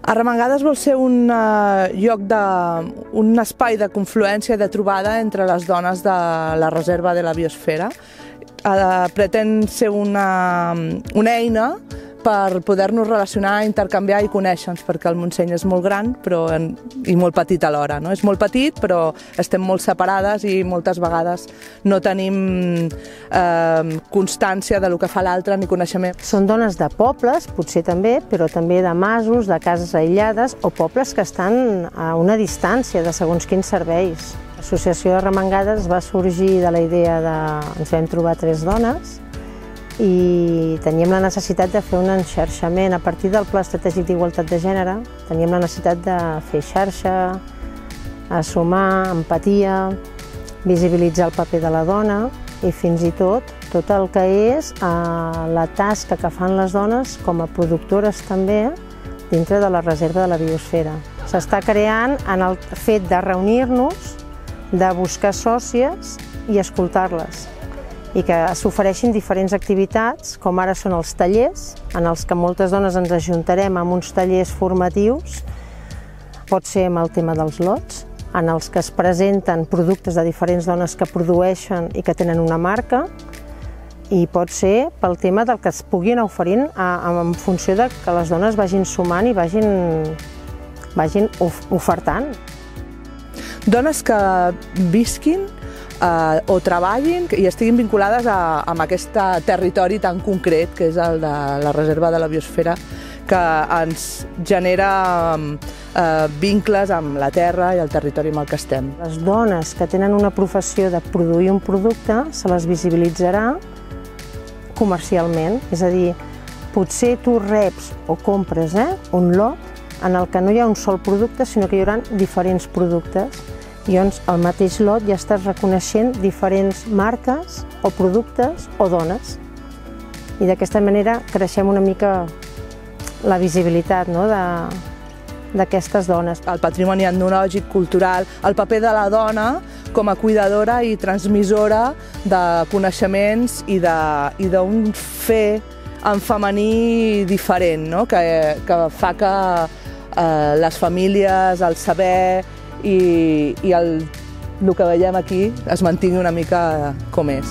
Arremangades vol ser un espai de confluència, de trobada entre les dones de la reserva de la biosfera. Pretén ser una eina per poder-nos relacionar, intercanviar i conèixer-nos, perquè el Montseny és molt gran i molt petit alhora. És molt petit, però estem molt separades i moltes vegades no tenim constància del que fa l'altre ni coneixement. Són dones de pobles, potser també, però també de masos, de cases aïllades o pobles que estan a una distància de segons quins serveis. L'associació Arremangades va sorgir de la idea de... Ens vam trobar 3 dones i teníem la necessitat de fer un enxarxament a partir del Pla Estratègic d'Igualtat de Gènere. Teníem la necessitat de fer xarxa, sumar empatia, visibilitzar el paper de la dona i fins i tot el que és la tasca que fan les dones com a productores també dintre de la reserva de la biosfera. S'està creant en el fet de reunir-nos, de buscar sòcies i escoltar-les, i que s'ofereixin diferents activitats, com ara són els tallers, en els que moltes dones ens ajuntarem amb uns tallers formatius, pot ser amb el tema dels lots, en els que es presenten productes de diferents dones que produeixen i que tenen una marca, i pot ser pel tema del que es puguin oferint en funció de que les dones vagin sumant i vagin ofertant. Dones que visquin o treballin i estiguin vinculades amb aquest territori tan concret que és el de la reserva de la biosfera, que ens genera vincles amb la terra i el territori amb el que estem. Les dones que tenen una professió de produir un producte se les visibilitzarà comercialment, és a dir, potser tu reps o compres un lot en el que no hi ha un sol producte, sinó que hi haurà diferents productes. I llavors al mateix lot ja estàs reconeixent diferents marques o productes o dones. I d'aquesta manera creixem una mica la visibilitat d'aquestes dones. El patrimoni etnològic, cultural, el paper de la dona com a cuidadora i transmissora de coneixements i d'un fer en femení diferent, que fa que les famílies, el saber i el que veiem aquí es mantingui una mica com és.